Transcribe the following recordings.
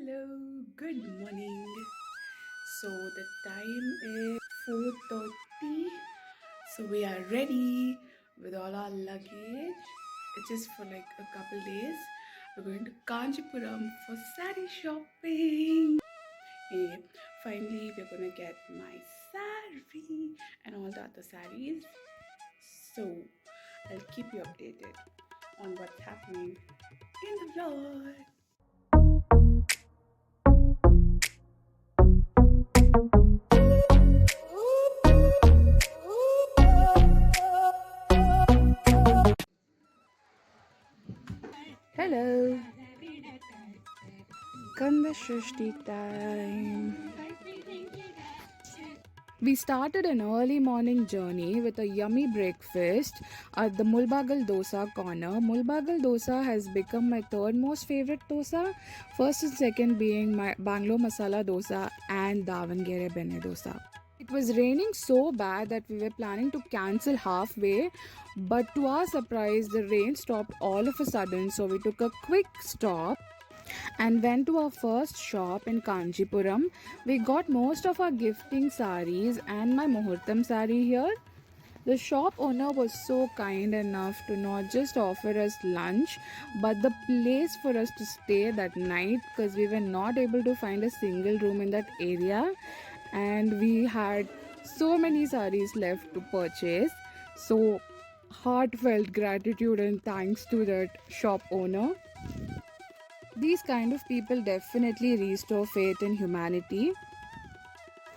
Hello, good morning. So the time is 4:30. So we are ready with all our luggage. It's just for like a couple days. We're going to Kanchipuram for sari shopping. Yeah, finally we're gonna get my sari and all the other saris. So I'll keep you updated on what's happening in the vlog. Hello. Kanda Shrishti time. We started an early morning journey with a yummy breakfast at the Mulbagal Dosa corner. Mulbagal Dosa has become my third most favorite dosa, first and second being my Bangalore Masala Dosa and Davangere Benne Dosa. It was raining so bad that we were planning to cancel halfway, but to our surprise, the rain stopped all of a sudden, so we took a quick stop and went to our first shop in Kanchipuram. We got most of our gifting saris and my Muhurtam sari here. The shop owner was so kind enough to not just offer us lunch but the place for us to stay that night because we were not able to find a single room in that area and we had so many saris left to purchase. So, heartfelt gratitude and thanks to that shop owner. These kind of people definitely restore faith in humanity.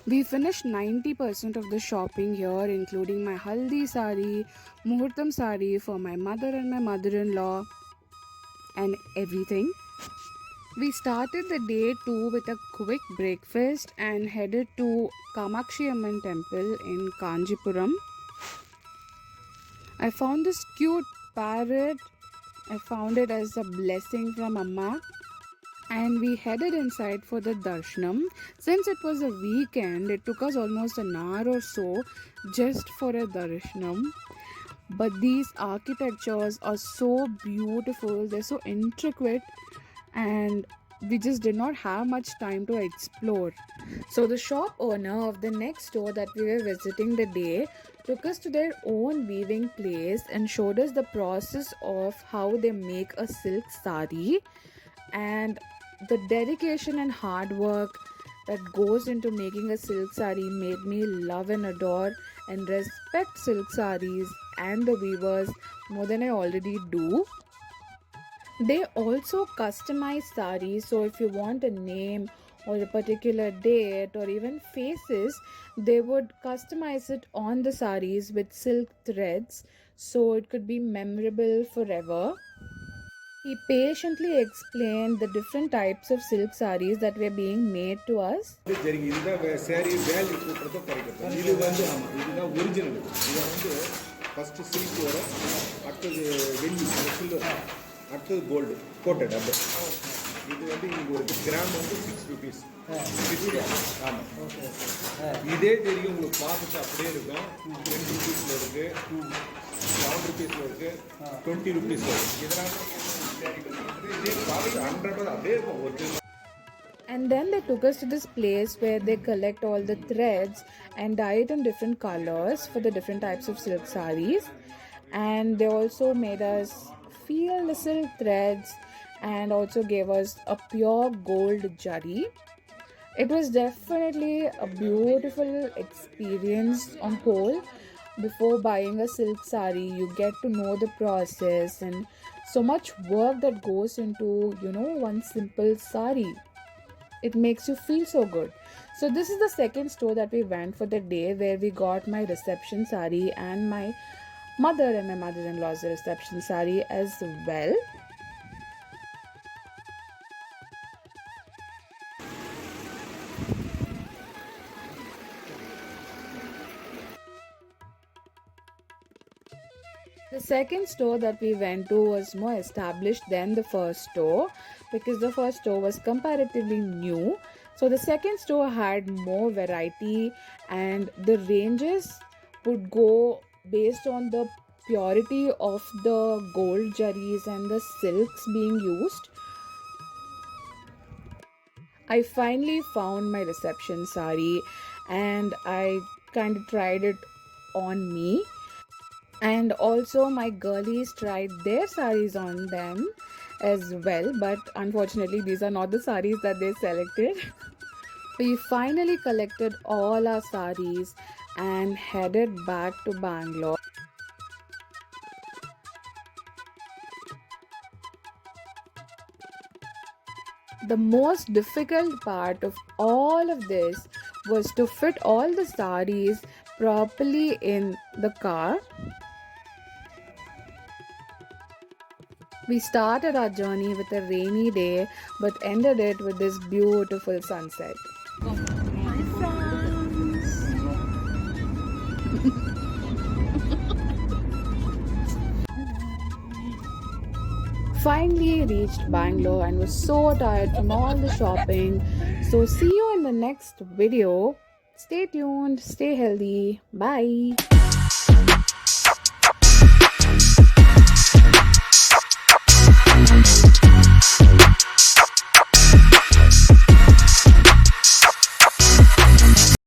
We finished 90% of the shopping here, including my haldi sari, muhurtam sari for my mother and my mother-in-law, and everything. We started the day too with a quick breakfast and headed to Kamakshi Amman temple in Kanjipuram. I found this cute parrot. I found it as a blessing from Amma and we headed inside for the darshanam. Since it was a weekend, it took us almost an hour or so just for a darshanam. But these architectures are so beautiful, they're so intricate, and we just did not have much time to explore. So, the shop owner of the next store that we were visiting the day took us to their own weaving place and showed us the process of how they make a silk sari and the dedication and hard work that goes into making a silk sari made me love and adore and respect silk saris and the weavers more than I already do. They also customize saris, so if you want a name or a particular date or even faces, they would customize it on the saris with silk threads so it could be memorable forever. He patiently explained the different types of silk saris that were being made to us. Sorry value போடுறத குறைக்கிறது இது வந்து ஆமாம் இதுதான் original இதை வந்து first silk வரும் அடுத்தது வெள்ளி சில்வர் அடுத்தது கோல்டு கோட்டட் அப்போ இது வந்து இங்கே ஒரு கிராம் வந்து ₹6 ஆமாம் இதே தெரியும் உங்களுக்கு பார்த்துட்டு அப்படியே இருக்கும் ₹10 இருக்குது ₹7 இருக்குது ₹20 வரும் இதனால் இதே பார்த்து 100 அப்படியே இருக்கும் original. And then they took us to this place where they collect all the threads and dye it in different colors for the different types of silk saris. And they also made us feel the silk threads and also gave us a pure gold jari. It was definitely a beautiful experience on whole. Before buying a silk sari, you get to know the process and so much work that goes into, one simple sari. It makes you feel so good. So this is the second store that we went for the day where we got my reception sari and my mother and my mother-in-law's reception sari as well. The second store that we went to was more established than the first store because the first store was comparatively new. So the second store had more variety and the ranges would go based on the purity of the gold jaris and the silks being used. I finally found my reception sari and I kind of tried it on me. And also, my girlies tried their saris on them as well, but unfortunately, these are not the saris that they selected. We finally collected all our saris and headed back to Bangalore. The most difficult part of all of this was to fit all the saris properly in the car. We started our journey with a rainy day but ended it with this beautiful sunset. Hi friends. Finally reached Bangalore and was so tired from all the shopping. So see you in the next video. Stay tuned, stay healthy. Bye.